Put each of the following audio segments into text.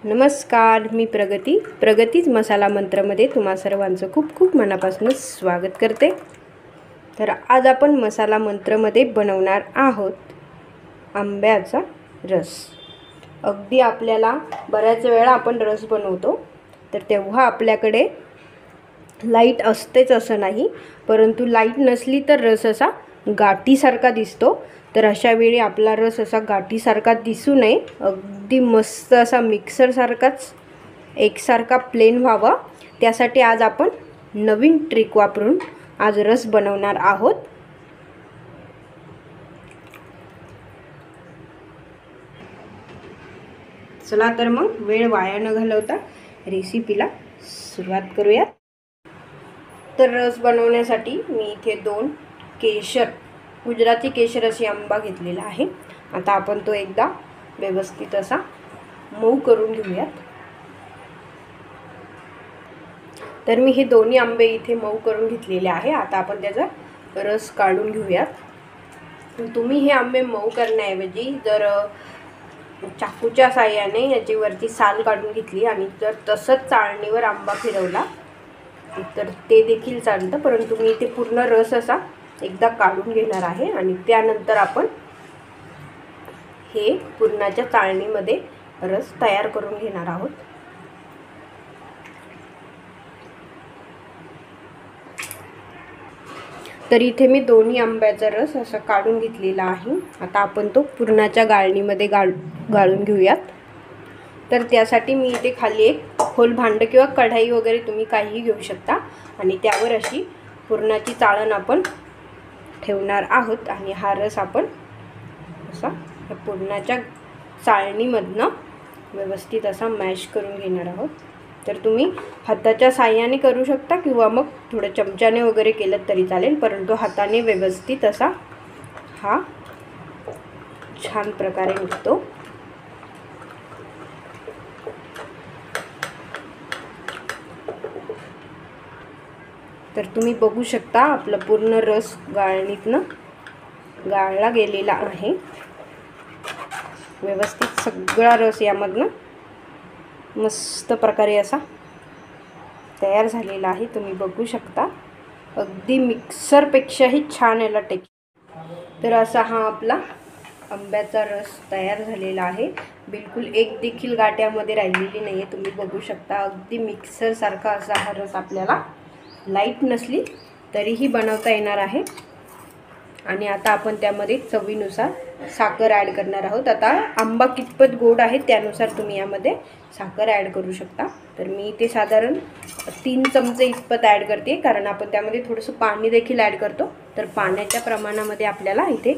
नमस्कार, मी प्रगतीच मसाला मंत्रमध्ये तुम्हा सर्वांचं खूप खूप मनापासून स्वागत करते। तर आज आपण मसाला मंत्रमध्ये बनवणार आहोत आंब्याचा रस। अगदी आपल्याला बऱ्याच वेळा आपण रस बनवतो तर तेव्हा आपल्याकडे लाईट असतेच असं नाही, परंतु लाईट नसली तर रस असा गाठीसारखा दिसतो। तर अशा वेळी आपला रस असा गाठीसारखा दिसू नये, अगदी मस्त असा मिक्सर सारखाच एकसारखा प्लेन व्हावा, त्यासाठी आज आपण नवीन ट्रिक वापरून आज रस बनवणार आहोत। चला तर मग वेळ वाया न घालवता रेसिपीला सुरुवात करूया। तर रस बनवण्यासाठी मी इथे 2 केशर, गुजराती केशर अशी आंबा घेतलेला आहे। आता आपण तो एकदा व्यवस्थित असा मऊ करून घेऊयात। तर मी हे दोन्ही आंबे इथे मऊ करून घेतलेले आहे। आता आपण त्याचा रस काढून घेऊयात। तुम्ही हे आंबे मऊ करण्याऐवजी जर चाकूच्या साहाय्याने याची वरची साल काढून घेतली आणि जर तसंच चाळणीवर आंबा फिरवला तर ते देखील चालतं, परंतु मी इथे पूर्ण रस असा एकदा काढून घेणार आहे आणि त्यानंतर आपण हे पुरणाच्या चाळणीमध्ये रस तयार करून घेणार आहोत। तर इथे मी दोन्ही आंब्याचा रस असा काढून घेतलेला आहे। आता आपण तो पुरणाच्या गाळणीमध्ये गाळून घेऊयात। तर त्यासाठी मी इथे खाली एक खोल भांड किंवा कढाई वगैरे तुम्ही काहीही घेऊ शकता आणि त्यावर अशी पुरणाची चाळण आपण ठेवणार आहोत आणि हा रस आपण असा या पुरणाच्या चाळणीमधनं व्यवस्थित असा मॅश करून घेणार आहोत। तर तुम्ही हाताच्या साहाय्याने करू शकता किंवा मग थोडं चमच्याने वगैरे केलं तरी चालेल, परंतु हाताने व्यवस्थित असा हा छान प्रकारे निघतो। तर तुम्ही बघू शकता आपला पूर्ण रस गाळणीतनं गाळला गेलेला आहे। व्यवस्थित सगळा रस यामधनं मस्त प्रकारे असा तयार झालेला आहे। तुम्ही बघू शकता अगदी मिक्सरपेक्षाही छान याला तर असा हा आपला आंब्याचा रस तयार झालेला आहे। बिलकुल एक देखील गाठ्यामध्ये राहिलेली नाही आहे। तुम्ही बघू शकता अगदी मिक्सर सारखा असा हा रस आपल्याला लाईट नसली तरीही बनवता येणार आहे। आणि आता आपण त्यामध्ये चवीनुसार साखर ॲड करणार आहोत। आता आंबा कितपत गोड आहे त्यानुसार तुम्ही यामध्ये साखर ॲड करू शकता। तर मी इथे साधारण 3 चमचे इतपत ॲड करते, कारण आपण त्यामध्ये थोडंसं पाणी देखील ॲड करतो। तर पाण्याच्या प्रमाणामध्ये आपल्याला इथे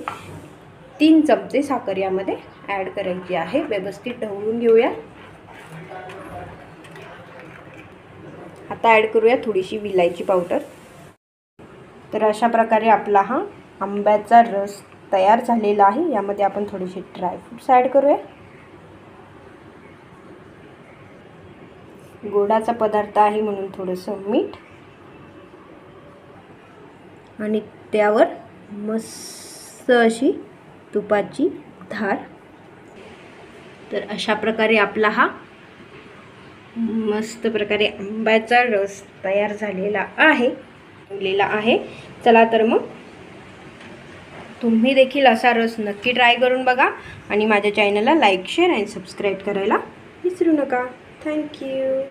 3 चमचे साखर यामध्ये ॲड करायची आहे। व्यवस्थित ढवळून घेऊया। आता ॲड करूया थोडीशी विलायची पावडर। तर अशा प्रकारे आपला हा आंब्याचा रस तयार झालेला आहे। यामध्ये आपण थोडेसे ड्रायफ्रूट्स ॲड करूया। गोडाचा पदार्थ आहे म्हणून थोडंसं मीठ आणि त्यावर मस्त अशी तुपाची धार। तर अशा प्रकारे आपला हा मस्त प्रकारे आंब्याचा रस तयार झालेला आहे। चला तर मग तुम्ही देखील असा रस नक्की ट्राय करून बघा आणि माझ्या चॅनलला लाईक, शेअर आणि सबस्क्राईब करायला विसरू नका। थँक्यू।